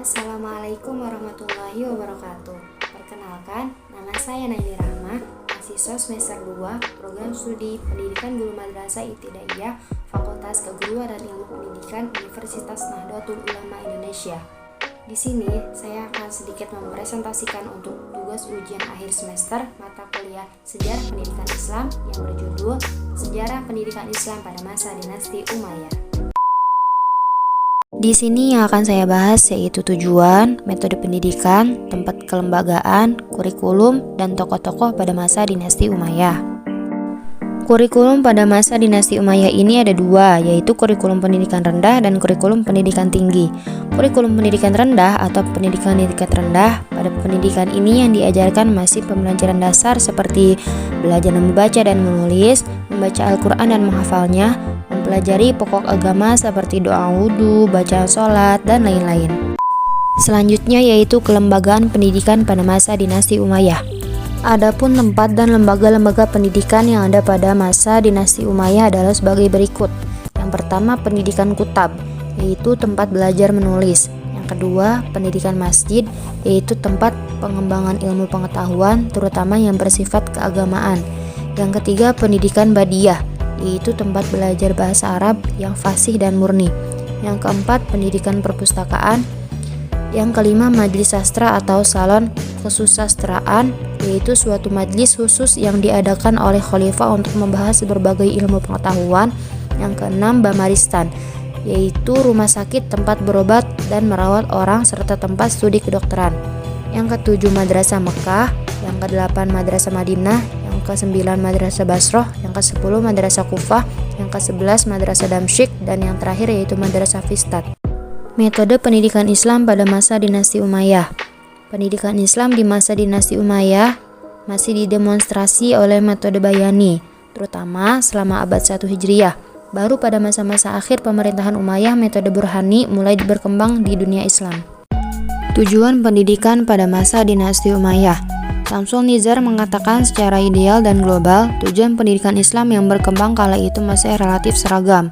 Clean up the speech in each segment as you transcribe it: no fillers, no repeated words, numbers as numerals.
Assalamualaikum warahmatullahi wabarakatuh. Perkenalkan, nama saya Naili Rahma, mahasiswa semester 2, program studi Pendidikan Guru Madrasah Ibtidaiyah, Fakultas Keguruan dan Ilmu Pendidikan Universitas Nahdlatul Ulama Indonesia. Di sini, saya akan sedikit mempresentasikan untuk tugas ujian akhir semester mata kuliah Sejarah Pendidikan Islam yang berjudul Sejarah Pendidikan Islam pada Masa Dinasti Umayyah. Di sini yang akan saya bahas yaitu tujuan, metode pendidikan, tempat kelembagaan, kurikulum, dan tokoh-tokoh pada masa dinasti Umayyah. Kurikulum pada masa dinasti Umayyah ini ada dua, yaitu kurikulum pendidikan rendah dan kurikulum pendidikan tinggi. Kurikulum pendidikan rendah atau pendidikan tingkat rendah, pada pendidikan ini yang diajarkan masih pembelajaran dasar seperti belajar membaca dan menulis, membaca Al-Quran dan menghafalnya, mempelajari pokok agama seperti doa wudhu, bacaan sholat, dan lain-lain. Selanjutnya yaitu kelembagaan pendidikan pada masa dinasti Umayyah. Adapun tempat dan lembaga-lembaga pendidikan yang ada pada masa dinasti Umayyah adalah sebagai berikut. Yang pertama, pendidikan kutab, yaitu tempat belajar menulis. Yang kedua, pendidikan masjid, yaitu tempat pengembangan ilmu pengetahuan, terutama yang bersifat keagamaan. Yang ketiga, pendidikan badiah, yaitu tempat belajar bahasa Arab yang fasih dan murni. Yang keempat, pendidikan perpustakaan. Yang kelima, majelis sastra atau salon kesusastraan, yaitu suatu majelis khusus yang diadakan oleh khalifah untuk membahas berbagai ilmu pengetahuan. Yang keenam, bamaristan, yaitu rumah sakit tempat berobat dan merawat orang serta tempat studi kedokteran. Yang ketujuh, madrasah Mekah. Yang kedelapan, madrasah Madinah. Yang ke-9, madrasah Basroh. Yang ke-10, madrasah Kufah. Yang ke-11, madrasah Damsyik. Dan yang terakhir yaitu madrasah Fistat. Metode pendidikan Islam pada masa dinasti Umayyah. Pendidikan Islam di masa dinasti Umayyah masih didemonstrasi oleh metode Bayani, terutama selama abad 1 Hijriyah. Baru pada masa-masa akhir pemerintahan Umayyah, metode Burhani mulai berkembang di dunia Islam. Tujuan pendidikan pada masa dinasti Umayyah. Syamsul Nizar mengatakan secara ideal dan global, tujuan pendidikan Islam yang berkembang kala itu masih relatif seragam,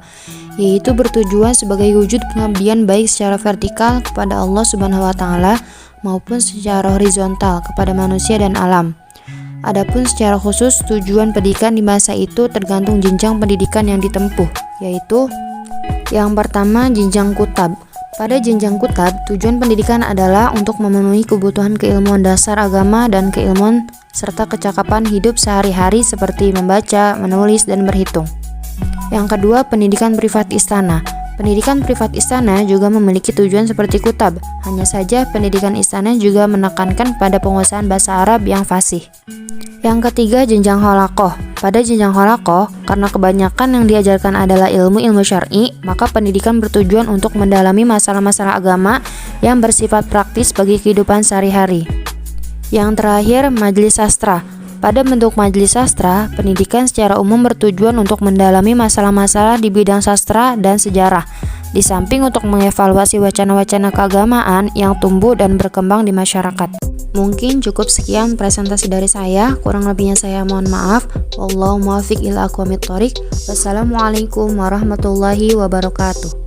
yaitu bertujuan sebagai wujud pengabdian baik secara vertikal kepada Allah Subhanahu wa taala maupun secara horizontal kepada manusia dan alam. Adapun secara khusus tujuan pendidikan di masa itu tergantung jenjang pendidikan yang ditempuh, yaitu yang pertama, jenjang kutab. Pada jenjang kutab, tujuan pendidikan adalah untuk memenuhi kebutuhan keilmuan dasar agama dan keilmuan serta kecakapan hidup sehari-hari seperti membaca, menulis, dan berhitung. Yang kedua, pendidikan privat istana. Pendidikan privat istana juga memiliki tujuan seperti kutab, hanya saja pendidikan istana juga menekankan pada penguasaan bahasa Arab yang fasih. Yang ketiga, jenjang halakoh. Pada jenjang halakoh, karena kebanyakan yang diajarkan adalah ilmu-ilmu syar'i, maka pendidikan bertujuan untuk mendalami masalah-masalah agama yang bersifat praktis bagi kehidupan sehari-hari. Yang terakhir, majelis sastra. Pada bentuk majelis sastra, pendidikan secara umum bertujuan untuk mendalami masalah-masalah di bidang sastra dan sejarah, di samping untuk mengevaluasi wacana-wacana keagamaan yang tumbuh dan berkembang di masyarakat. Mungkin cukup sekian presentasi dari saya, kurang lebihnya saya mohon maaf. Wallahu muwaffiq ila aqwamit thoriq. Wassalamualaikum warahmatullahi wabarakatuh.